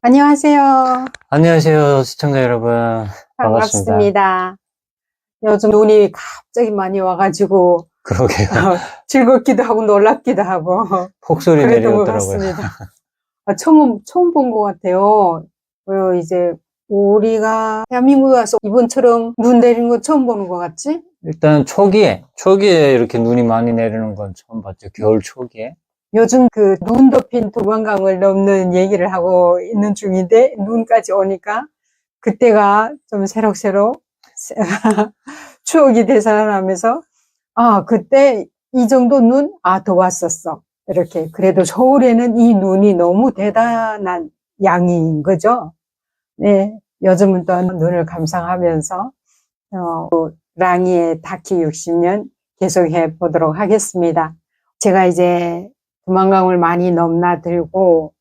안녕하세요. 안녕하세요, 시청자 여러분. 반갑습니다. 반갑습니다. 요즘 눈이 갑자기 많이 와가지고 그러게요. 즐겁기도 하고 놀랍기도 하고 폭설이 그랬던 것 내려오더라고요. 같습니다. 처음 본 것 같아요. 이제 우리가 대한민국에 와서 이번처럼 눈 내리는 거 처음 보는 것 같지? 일단 초기에 이렇게 눈이 많이 내리는 건 처음 봤죠. 겨울 초기에. 요즘 그 눈 덮인 두만강을 넘는 얘기를 하고 있는 중인데 눈까지 오니까 그때가 좀 새록새록 추억이 되살아나면서 그때 이 정도 눈? 더 왔었어. 이렇게. 그래도 서울에는 이 눈이 너무 대단한 양인 거죠. 네. 요즘은 또 눈을 감상하면서, 랑이의 다키 60년 계속해 보도록 하겠습니다. 제가 이제 두만강을 많이 넘나들고,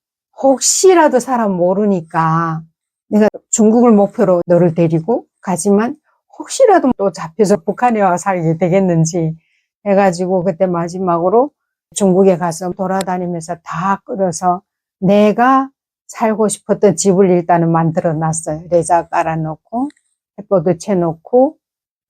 혹시라도 사람 모르니까 내가 중국을 목표로 너를 데리고 가지만 혹시라도 또 잡혀서 북한에 와 살게 되겠는지 해가지고 그때 마지막으로 중국에 가서 돌아다니면서 다 끌어서 내가 살고 싶었던 집을 일단은 만들어 놨어요. 레자 깔아놓고 햇보드 채놓고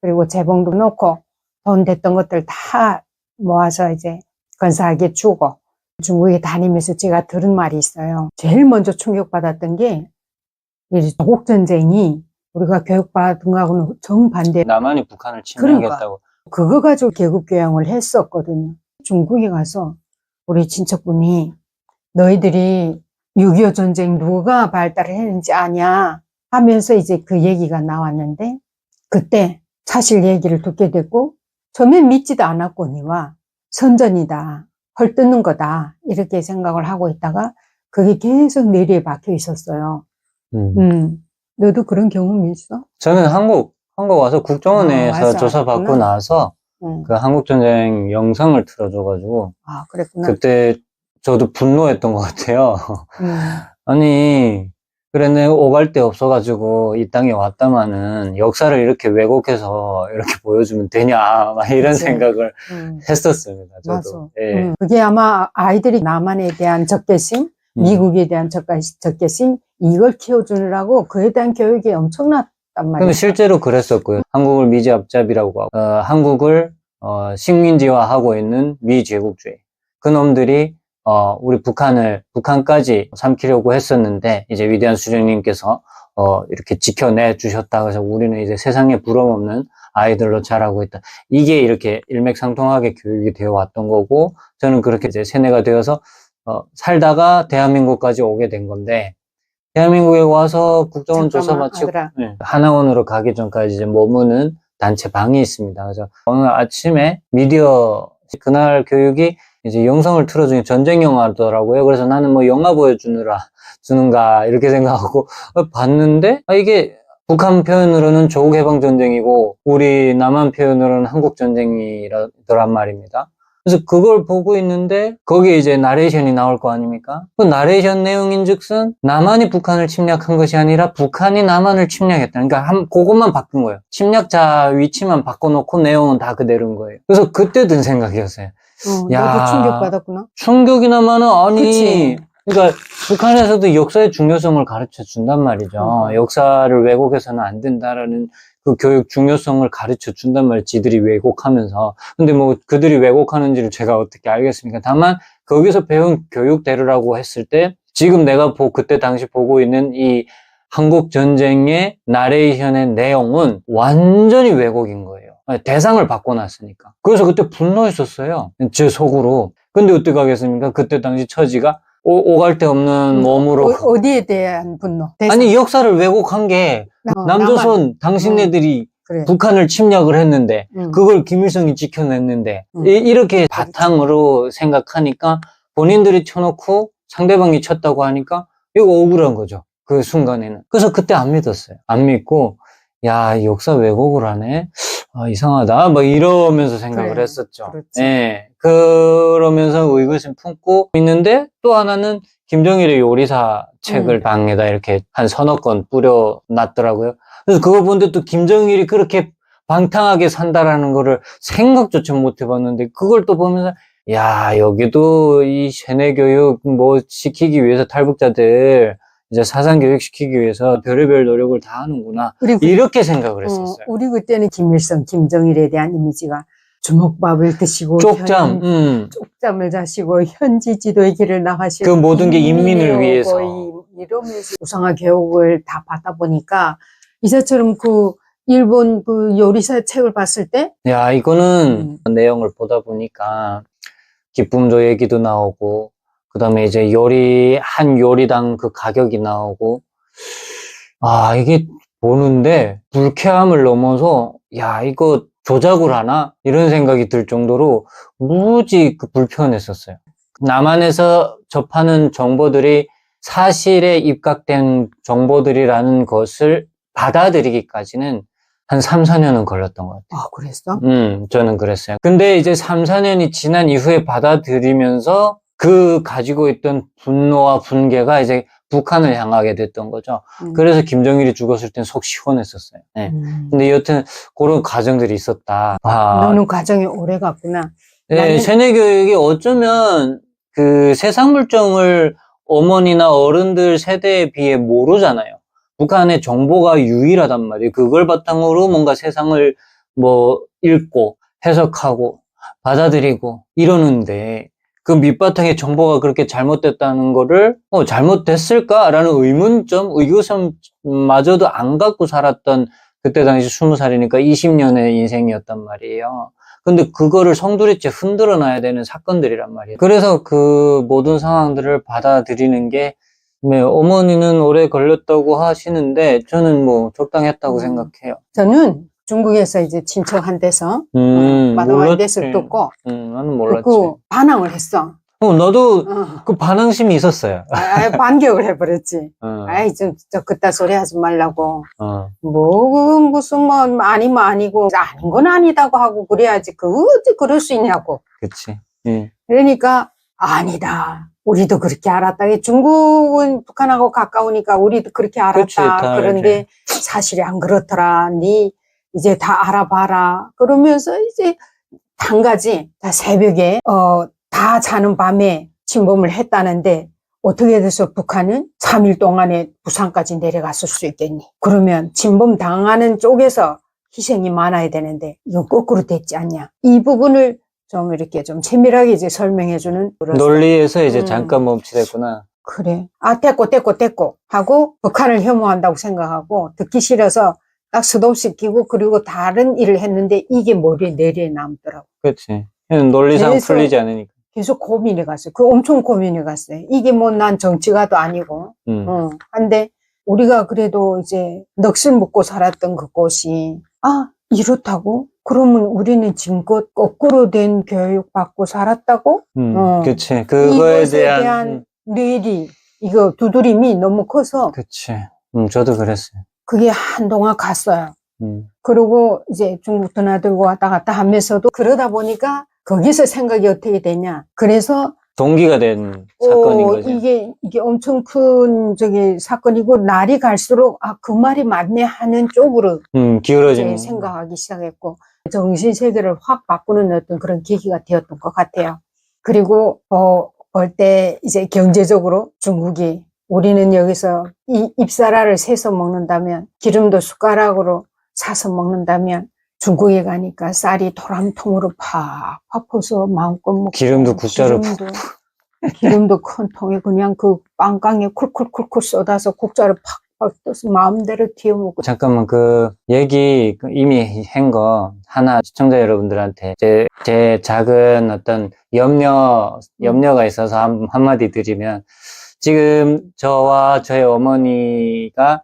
그리고 재봉도 놓고 돈 됐던 것들 다 모아서 이제 건사하게 주고 중국에 다니면서 제가 들은 말이 있어요. 제일 먼저 충격받았던 게 조국전쟁이 우리가 교육받은 거하고는 정반대. 남한이 북한을 침략했다고. 그거 가지고 계급교양을 했었거든요. 중국에 가서 우리 친척분이 너희들이 6.25 전쟁 누가 발달을 했는지 아냐 하면서 이제 그 얘기가 나왔는데 그때 사실 얘기를 듣게 됐고 처음엔 믿지도 않았거니와 선전이다. 헐뜯는 거다. 이렇게 생각을 하고 있다가 그게 계속 뇌리에 박혀 있었어요. 너도 그런 경험이 있어? 저는 한국 와서 국정원에서 조사받고 나서 그 한국전쟁 영상을 틀어줘가지고 그랬구나. 그때 저도 분노했던 것 같아요. 아니 그래 내가 오갈 데 없어가지고 이 땅에 왔다마는 역사를 이렇게 왜곡해서 이렇게 보여주면 되냐 막 이런 그치. 생각을 했었습니다. 저도. 예. 그게 아마 아이들이 남한에 대한 적개심, 미국에 대한 적개심 이걸 키워주느라고 그에 대한 교육이 엄청났단 말이에요. 근데 실제로 그랬었고요. 한국을 미제앞잡이라고 하고 한국을 식민지화하고 있는 미제국주의 그놈들이 우리 북한까지 삼키려고 했었는데, 이제 위대한 수령님께서, 이렇게 지켜내 주셨다. 그래서 우리는 이제 세상에 부러움없는 아이들로 자라고 있다. 이게 이렇게 일맥상통하게 교육이 되어 왔던 거고, 저는 그렇게 이제 세뇌가 되어서, 살다가 대한민국까지 오게 된 건데, 대한민국에 와서 국정원 조사 마치고, 하나원으로 가기 전까지 이제 머무는 단체 방이 있습니다. 그래서 어느 아침에 미디어, 그날 교육이 이제 영상을 틀어주니 전쟁 영화더라고요. 그래서 나는 뭐 영화 주는가 이렇게 생각하고 봤는데 이게 북한 표현으로는 조국해방전쟁이고 우리 남한 표현으로는 한국전쟁이더란 말입니다. 그래서 그걸 보고 있는데 거기에 이제 나레이션이 나올 거 아닙니까? 그 나레이션 내용인즉슨 남한이 북한을 침략한 것이 아니라 북한이 남한을 침략했다. 그러니까 그것만 바꾼 거예요. 침략자 위치만 바꿔놓고 내용은 다 그대로인 거예요. 그래서 그때 든 생각이었어요. 너도 충격받았구나. 충격이나마는 아니. 그러니까 북한에서도 역사의 중요성을 가르쳐 준단 말이죠. 역사를 왜곡해서는 안 된다라는 그 교육 중요성을 가르쳐 준단 말이에요. 지들이 왜곡하면서. 근데 뭐 그들이 왜곡하는지를 제가 어떻게 알겠습니까? 다만 거기서 배운 교육대로라고 했을 때 지금 내가 그때 당시 보고 있는 이 한국 전쟁의 나레이션의 내용은 완전히 왜곡인 거예요. 대상을 바꿔놨으니까. 그래서 그때 분노했었어요. 제 속으로. 근데 어떻게 하겠습니까? 그때 당시 처지가 오갈 데 없는 몸으로. 어디에 대한 분노? 아니, 역사를 왜곡한 게 남조선 당신네들이 북한을 침략을 했는데 그걸 김일성이 지켜냈는데 이렇게 바탕으로 생각하니까 본인들이 쳐놓고 상대방이 쳤다고 하니까 이거 억울한 거죠. 그 순간에는. 그래서 그때 안 믿었어요. 안 믿고 야, 역사 왜곡을 하네? 이상하다. 뭐 이러면서 생각을 했었죠. 예. 그러면서 의구심 품고 있는데 또 하나는 김정일의 요리사 책을 방에다 이렇게 한 서너 권 뿌려놨더라고요. 그래서 그거 보는데 또 김정일이 그렇게 방탕하게 산다라는 거를 생각조차 못 해봤는데 그걸 또 보면서 야, 여기도 이 세뇌 교육 뭐 시키기 위해서 탈북자들 이제 사상 교육시키기 위해서 별의별 노력을 다 하는구나. 이렇게 생각을 했었어요. 우리 그때는 김일성, 김정일에 대한 이미지가 주먹밥을 드시고 쪽잠을 자시고 현지 지도의 길을 나가시고 그 모든 게 인민을 위해서 이러면서 우상화 교육을 다 받다 보니까 이제처럼 그 일본 그 요리사 책을 봤을 때 야, 이거는 내용을 보다 보니까 기쁨도 얘기도 나오고 그다음에 이제 한 요리당 그 가격이 나오고 아, 이게 보는데 불쾌함을 넘어서 야, 이거 조작을 하나? 이런 생각이 들 정도로 무지 불편했었어요. 남한에서 접하는 정보들이 사실에 입각된 정보들이라는 것을 받아들이기까지는 한 3, 4년은 걸렸던 것 같아요. 아, 그랬어? 저는 그랬어요. 근데 이제 3, 4년이 지난 이후에 받아들이면서 그 가지고 있던 분노와 분개가 이제 북한을 향하게 됐던 거죠. 그래서 김정일이 죽었을 땐 속 시원했었어요. 네. 근데 여튼 그런 과정들이 있었다. 너는 과정이 오래 갔구나. 네, 세뇌교육이 어쩌면 그 세상 물정을 어머니나 어른들 세대에 비해 모르잖아요. 북한의 정보가 유일하단 말이에요. 그걸 바탕으로 뭔가 세상을 뭐 읽고 해석하고 받아들이고 이러는데 그 밑바탕에 정보가 그렇게 잘못됐다는 거를 잘못됐을까라는 의문점, 의구심마저도 안 갖고 살았던 그때 당시 20살이니까 20년의 인생이었단 말이에요. 근데 그거를 성두리째 흔들어 놔야 되는 사건들이란 말이에요. 그래서 그 모든 상황들을 받아들이는 게 어머니는 오래 걸렸다고 하시는데 저는 뭐 적당했다고 생각해요. 저는 중국에서 이제 친척 한 데서 마당 한 데서 듣고 나는 몰랐지. 듣고 반항을 했어. 나도 그 반항심이 있었어요. 반격을 해버렸지. 아이 좀 그따 소리 하지 말라고. 무슨 뭐 아니면 아니고 아닌 건 아니다고 하고 그래야지 어찌 그럴 수 있냐고. 그치. 그러니까 아니다. 우리도 그렇게 알았다. 중국은 북한하고 가까우니까 우리도 그렇게 알았다. 그치, 그런데 사실이 안 그렇더라. 니 이제 다 알아봐라. 그러면서 이제 단가지 다 새벽에 다 자는 밤에 침범을 했다는데 어떻게 돼서 북한은 3일 동안에 부산까지 내려갔을 수 있겠니? 그러면 침범 당하는 쪽에서 희생이 많아야 되는데 이건 거꾸로 됐지 않냐? 이 부분을 좀 이렇게 좀 세밀하게 이제 설명해주는 논리에서 이제 잠깐 멈추됐구나. 그래. 됐고 하고 북한을 혐오한다고 생각하고 듣기 싫어서 딱 스톱시키고 그리고 다른 일을 했는데 이게 머리에 내리에 남더라고. 그렇지. 논리상 풀리지 않으니까. 계속 고민해 갔어요. 엄청 고민해 갔어요. 이게 뭐 난 정치가도 아니고. 근데 우리가 그래도 이제 넋을 먹고 살았던 그곳이 이렇다고? 그러면 우리는 지금껏 거꾸로 된 교육 받고 살았다고? 그치. 그거에 대한 뇌리, 이거 두드림이 너무 커서. 그치. 저도 그랬어요. 그게 한동안 갔어요. 그리고 이제 중국 드나들고 왔다 갔다 하면서도 그러다 보니까 거기서 생각이 어떻게 되냐. 그래서 동기가 된 사건인 거죠. 이게 엄청 큰 사건이고 날이 갈수록 그 말이 맞네 하는 쪽으로 기울어지는 생각하기 시작했고 정신 세계를 확 바꾸는 어떤 그런 계기가 되었던 것 같아요. 그리고 볼 때 이제 경제적으로 중국이 우리는 여기서 잎사라를 세서 먹는다면 기름도 숟가락으로 사서 먹는다면 중국에 가니까 쌀이 도람통으로 팍팍 퍼서 마음껏 먹고 기름도 국자로 기름도 큰 통에 그냥 그 빵강에 쿨쿨쿨쿨 쏟아서 국자를 팍팍 떠서 마음대로 튀어 먹고. 잠깐만 그 얘기 이미 한 거 하나 시청자 여러분들한테 제 작은 어떤 염려가 있어서 한마디 드리면 지금 저와 저의 어머니가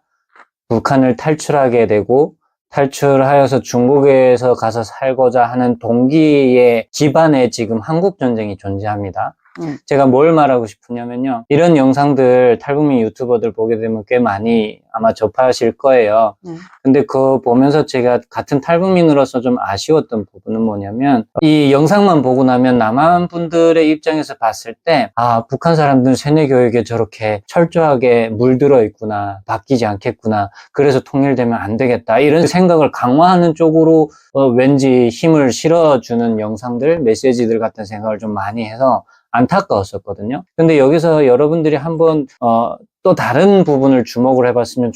북한을 탈출하게 되고 탈출하여서 중국에서 가서 살고자 하는 동기의 집안에 지금 한국 전쟁이 존재합니다. 제가 뭘 말하고 싶으냐면요. 이런 영상들 탈북민 유튜버들 보게 되면 꽤 많이 아마 접하실 거예요. 근데 그거 보면서 제가 같은 탈북민으로서 좀 아쉬웠던 부분은 뭐냐면 이 영상만 보고 나면 남한 분들의 입장에서 봤을 때 북한 사람들은 세뇌교육에 저렇게 철저하게 물들어 있구나. 바뀌지 않겠구나. 그래서 통일되면 안 되겠다. 이런 생각을 강화하는 쪽으로 왠지 힘을 실어주는 영상들, 메시지들 같은 생각을 좀 많이 해서 안타까웠었거든요. 근데 여기서 여러분들이 한번 또 다른 부분을 주목을 해봤으면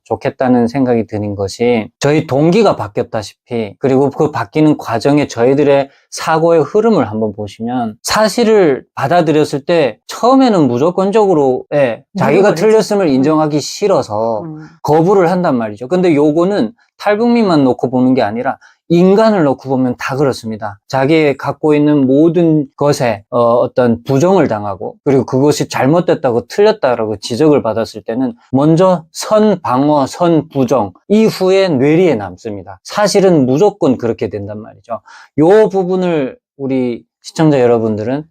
좋겠다는 생각이 드는 것이 저희 동기가 바뀌었다시피 그리고 그 바뀌는 과정에 저희들의 사고의 흐름을 한번 보시면 사실을 받아들였을 때 처음에는 무조건적으로 자기가 틀렸음을 인정하기 싫어서 거부를 한단 말이죠. 근데 요거는 탈북민만 놓고 보는 게 아니라 인간을 놓고 보면 다 그렇습니다. 자기 갖고 있는 모든 것에 어떤 부정을 당하고 그리고 그것이 잘못됐다고 틀렸다라고 지적을 받았을 때는 먼저 선 방어, 선 부정 이후에 뇌리에 남습니다. 사실은 무조건 그렇게 된단 말이죠. 요 부분을 우리 시청자 여러분들은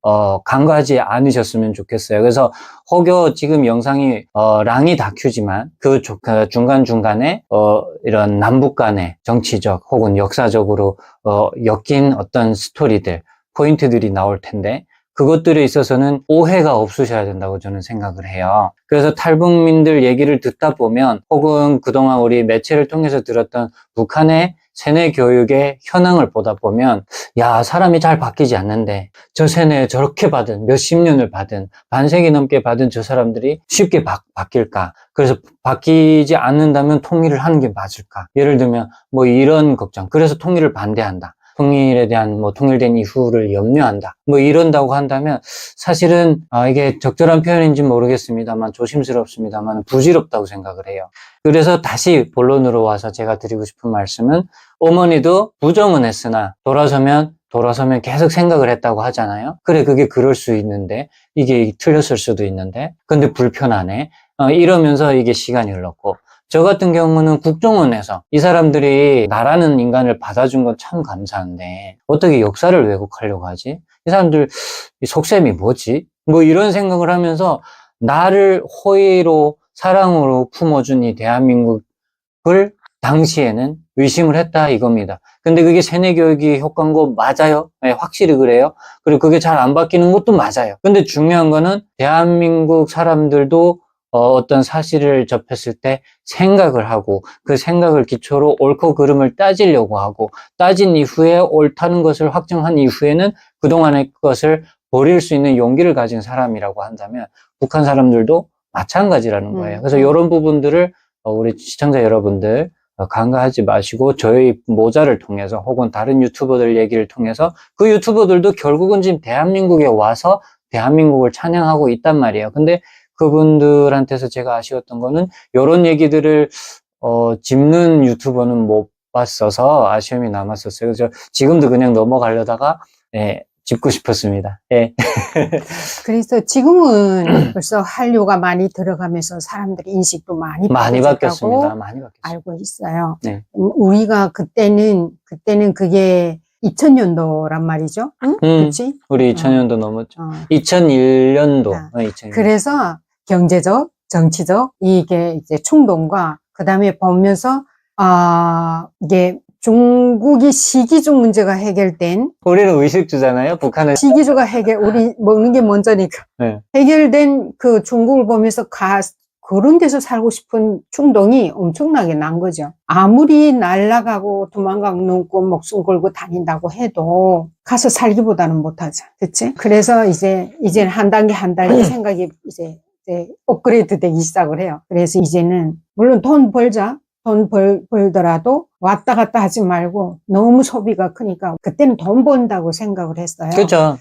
간과하지 않으셨으면 좋겠어요. 그래서 혹여 지금 영상이 랑이 다큐지만 그 중간중간에 이런 남북 간의 정치적 혹은 역사적으로 엮인 어떤 스토리들, 포인트들이 나올 텐데 그것들에 있어서는 오해가 없으셔야 된다고 저는 생각을 해요. 그래서 탈북민들 얘기를 듣다 보면 혹은 그동안 우리 매체를 통해서 들었던 북한의 세뇌 교육의 현황을 보다 보면 야, 사람이 잘 바뀌지 않는데 저 세뇌 저렇게 받은 몇십 년을 받은 반세기 넘게 받은 저 사람들이 쉽게 바뀔까? 그래서 바뀌지 않는다면 통일을 하는 게 맞을까? 예를 들면 뭐 이런 걱정. 그래서 통일을 반대한다. 통일에 대한 통일된 이후를 염려한다. 이런다고 한다면 사실은 이게 적절한 표현인지 모르겠습니다만 조심스럽습니다만 부질없다고 생각을 해요. 그래서 다시 본론으로 와서 제가 드리고 싶은 말씀은 어머니도 부정은 했으나 돌아서면 계속 생각을 했다고 하잖아요. 그래, 그게 그럴 수 있는데 이게 틀렸을 수도 있는데 근데 불편하네. 이러면서 이게 시간이 흘렀고 저 같은 경우는 국정원에서 이 사람들이 나라는 인간을 받아준 건 참 감사한데 어떻게 역사를 왜곡하려고 하지? 이 사람들 속셈이 뭐지? 이런 생각을 하면서 나를 호의로 사랑으로 품어준 이 대한민국을 당시에는 의심을 했다 이겁니다. 근데 그게 세뇌 교육이 효과인 거 맞아요? 네, 확실히 그래요. 그리고 그게 잘 안 바뀌는 것도 맞아요. 근데 중요한 거는 대한민국 사람들도 어떤 사실을 접했을 때 생각을 하고 그 생각을 기초로 옳고 그름을 따지려고 하고 따진 이후에 옳다는 것을 확정한 이후에는 그동안의 것을 버릴 수 있는 용기를 가진 사람이라고 한다면 북한 사람들도 마찬가지라는 거예요. 그래서 이런 부분들을 우리 시청자 여러분들 간과하지 마시고 저희 모자를 통해서 혹은 다른 유튜버들 얘기를 통해서 그 유튜버들도 결국은 지금 대한민국에 와서 대한민국을 찬양하고 있단 말이에요. 근데 그분들한테서 제가 아쉬웠던 거는 이런 얘기들을 짚는 유튜버는 못 봤어서 아쉬움이 남았었어요. 그래서 지금도 그냥 넘어가려다가 짚고 싶었습니다. 예. 그래서 지금은 벌써 한류가 많이 들어가면서 사람들의 인식도 많이 바뀌었습니다. 많이 바뀌었습니다. 알고 있어요. 네. 우리가 그때는 그게 2000년도란 말이죠. 응? 그렇지? 우리 2000년도 넘었죠. 2001년도. 2001년도. 그래서 경제적, 정치적 이게 이제 충동과 그다음에 보면서 이게 중국이 시기주 문제가 해결된 우리는 의식주잖아요. 북한은 시기주가 우리 먹는 게 먼저니까 네. 해결된 그 중국을 보면서 그런 데서 살고 싶은 충동이 엄청나게 난 거죠. 아무리 날아가고 도망가고 넘고 목숨 걸고 다닌다고 해도 가서 살기보다는 못하죠. 그치? 그래서 이제 한 단계 생각이 이제 업그레이드 되기 시작을 해요. 그래서 이제는 물론 돈 벌더라도 왔다 갔다 하지 말고 너무 소비가 크니까 그때는 돈 번다고 생각을 했어요. 그렇죠.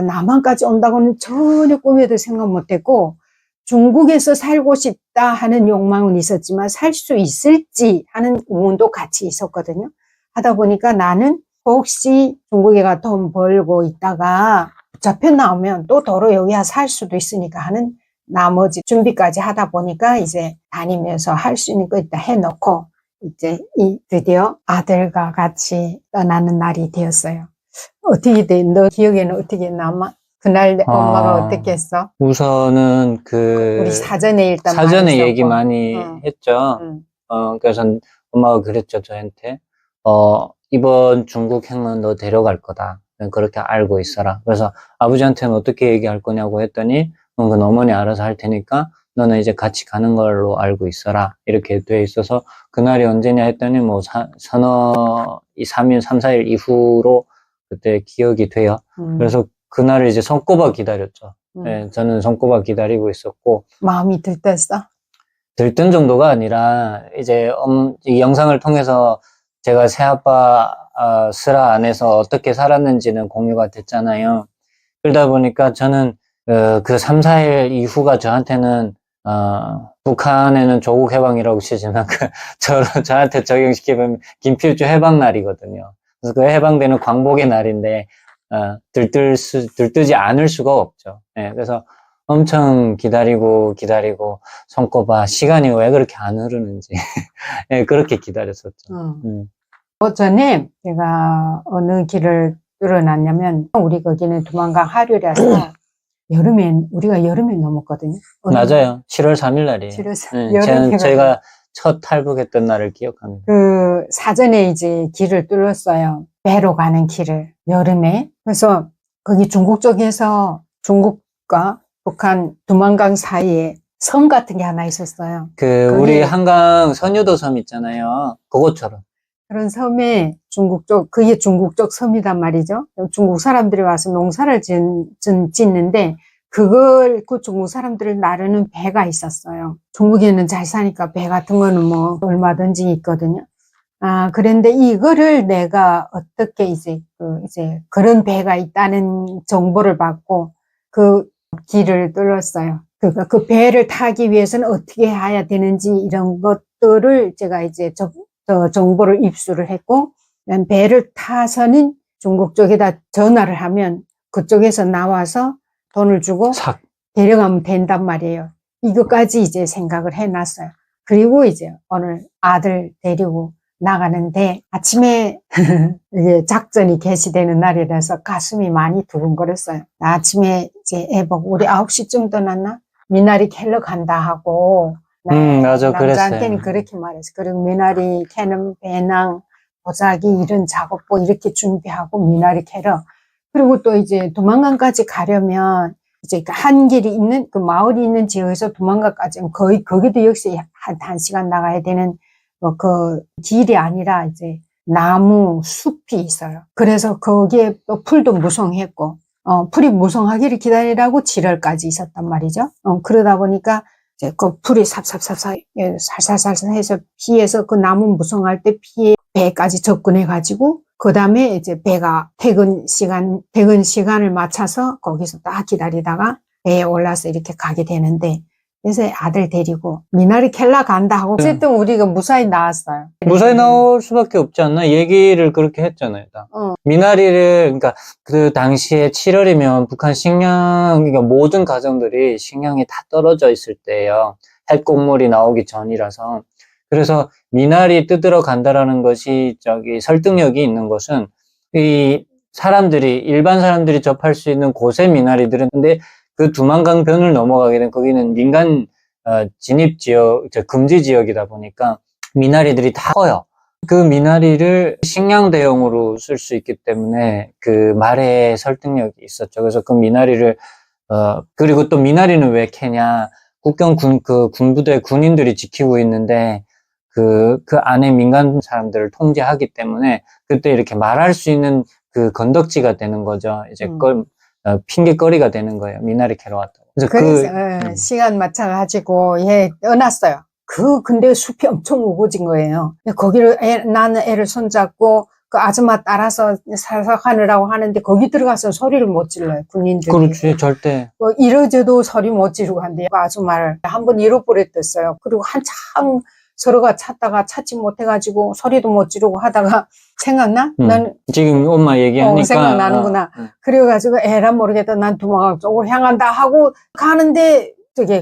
남한까지 온다고는 전혀 꿈에도 생각 못했고 중국에서 살고 싶다 하는 욕망은 있었지만 살 수 있을지 하는 의문도 같이 있었거든요. 하다 보니까 나는 혹시 중국에 가 돈 벌고 있다가 잡혀 나오면 또 도로 여기 와서 살 수도 있으니까 하는 나머지 준비까지 하다 보니까 이제 다니면서 할 수 있는 거 있다 해놓고 이제 드디어 아들과 같이 떠나는 날이 되었어요. 어떻게 돼? 너 기억에는 어떻게 남아? 그날 엄마가 어떻게 했어? 우선은 우리 사전에 일단 사전에 얘기 많이 했죠. 그래서 엄마가 그랬죠, 저한테. 이번 중국행은 너 데려갈 거다. 그렇게 알고 있어라. 그래서 아버지한테는 어떻게 얘기할 거냐고 했더니, 그건 어머니 알아서 할 테니까, 너는 이제 같이 가는 걸로 알고 있어라. 이렇게 돼 있어서, 그날이 언제냐 했더니, 3, 4일 이후로 그때 기억이 돼요. 그래서 그날을 이제 손꼽아 기다렸죠. 예, 저는 손꼽아 기다리고 있었고, 마음이 들떴어? 들뜬 정도가 아니라, 이제, 이 영상을 통해서 제가 새아빠, 슬하 안에서 어떻게 살았는지는 공유가 됐잖아요. 그러다 보니까 저는, 그 3, 4일 이후가 저한테는, 북한에는 조국 해방이라고 치지만, 저한테 적용시키면 김필주 해방 날이거든요. 그래서 그 해방되는 광복의 날인데, 들뜨지 않을 수가 없죠. 예, 그래서 엄청 기다리고 손꼽아 시간이 왜 그렇게 안 흐르는지 예, 그렇게 기다렸었죠. 그 전에 제가 어느 길을 뚫어놨냐면 우리 거기는 두만강 하류라서 우리가 여름에 넘었거든요. 맞아요. 7월 3일 날이에요. 7월 예, 제가 첫 탈북했던 날을 기억합니다. 그 사전에 이제 길을 뚫었어요. 배로 가는 길을 여름에. 그래서 거기 중국 쪽에서 중국과 북한 두만강 사이에 섬 같은 게 하나 있었어요. 우리 한강 선유도 섬 있잖아요. 그것처럼. 그런 섬에 그게 중국 쪽 섬이란 말이죠. 중국 사람들이 와서 농사를 짓는데 그 중국 사람들을 나르는 배가 있었어요. 중국에는 잘 사니까 배 같은 거는 뭐 얼마든지 있거든요. 그런데 이거를 내가 어떻게 이제 그런 배가 있다는 정보를 받고 그 길을 뚫었어요. 그러니까 그 배를 타기 위해서는 어떻게 해야 되는지 이런 것들을 제가 이제 정보를 입수를 했고, 배를 타서는 중국 쪽에다 전화를 하면 그쪽에서 나와서 돈을 주고 데려가면 된단 말이에요. 이것까지 이제 생각을 해놨어요. 그리고 이제 오늘 아들 데리고 나가는데 아침에 이제 작전이 개시되는 날이라서 가슴이 많이 두근거렸어요. 아침에 이제 애 보고 우리 9시쯤 떠났나? 미나리 캘러 간다 하고 맞아, 남자한테는 그랬어요. 그렇게 말했어. 그리고 미나리 캐는 배낭, 보자기 이런 작업복 이렇게 준비하고 미나리 캐러. 그리고 또 이제 두만강까지 가려면 이제 한 길이 있는 그 마을이 있는 지역에서 두만강까지는 거의 거기도 역시 한 시간 나가야 되는 그 길이 아니라 이제 나무 숲이 있어요. 그래서 거기에 또 풀도 무성했고 풀이 무성하기를 기다리라고 7월까지 있었단 말이죠. 그러다 보니까 이제 그 풀이 삽삽삽삽 살살살살 해서 피해서 그 나무 무성할 때 피해 배까지 접근해 가지고 그 다음에 이제 배가 퇴근 시간을 맞춰서 거기서 딱 기다리다가 배에 올라서 이렇게 가게 되는데 그래서 아들 데리고 미나리 캘러 간다 하고 어쨌든 우리가 무사히 나왔어요. 무사히 나올 수밖에 없지 않나? 얘기를 그렇게 했잖아요. 미나리를, 그러니까 그 당시에 7월이면 북한 그러니까 모든 가정들이 식량이 다 떨어져 있을 때예요. 핵곡물이 나오기 전이라서. 그래서 미나리 뜯으러 간다라는 것이 설득력이 있는 것은 일반 사람들이 접할 수 있는 곳의 미나리들은 근데 그 두만강 변을 넘어가게 된 거기는 민간 진입 지역, 금지 지역이다 보니까 미나리들이 다 커요. 그 미나리를 식량 대용으로 쓸 수 있기 때문에 그 말에 설득력이 있었죠. 그래서 그 미나리를 그리고 또 미나리는 왜 캐냐? 국경 군부대 군인들이 지키고 있는데 그 안에 민간 사람들을 통제하기 때문에 그때 이렇게 말할 수 있는 그 건덕지가 되는 거죠. 이제 핑계거리가 되는 거예요. 미나리 캐러 왔다고. 그래서 시간 맞춰가지고 떠났어요. 근데 숲이 엄청 우거진 거예요. 거기를 나는 애를 손잡고 그 아줌마 따라서 살살 하느라고 하는데 거기 들어가서 소리를 못 질러요. 군인들이. 그렇지, 절대. 이러저도 소리 못 지르고 한대요. 그 아줌마를 한번 잃어버렸댔어요. 그리고 한참 서로가 찾지 못해가지고 소리도 못 지르고 하다가 생각나? 난 지금 엄마 얘기하니까 생각나는구나. 그래가지고 에라 모르겠다. 난 두만강 쪽으로 향한다 하고 가는데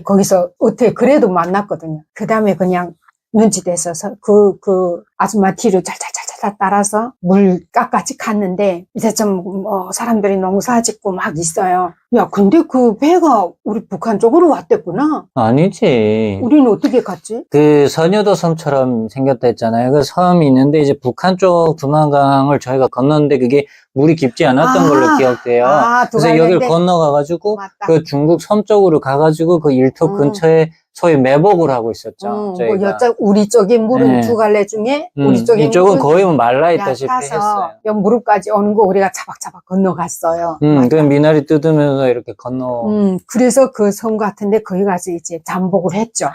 거기서 어떻게 그래도 만났거든요. 그 다음에 그냥 눈치대서 그 아줌마 뒤로 찰찰찰찰 따라서 물가까지 갔는데 이제 좀 사람들이 농사 짓고 막 있어요. 야, 근데 그 배가 우리 북한 쪽으로 왔댔구나. 아니지. 우리는 어떻게 갔지? 그 선유도 섬처럼 생겼다 했잖아요. 그 섬이 있는데 이제 북한 쪽 두만강을 저희가 건넜는데 그게 물이 깊지 않았던 걸로 기억돼요. 그래서 여길 건너가가지고 맞다. 그 중국 섬 쪽으로 가가지고 그 일터 근처에 소위 매복을 하고 있었죠. 저희가. 우리 쪽에 물은 네. 두 갈래 중에 우리 쪽에 이쪽은 거의 뭐 말라있다시피 얕아서 했어요. 옆 무릎까지 오는 거 우리가 차박차박 건너갔어요. 그 미나리 뜯으면서 이렇게 건너. 그래서 그 섬 같은데 거기 가서 이제 잠복을 했죠.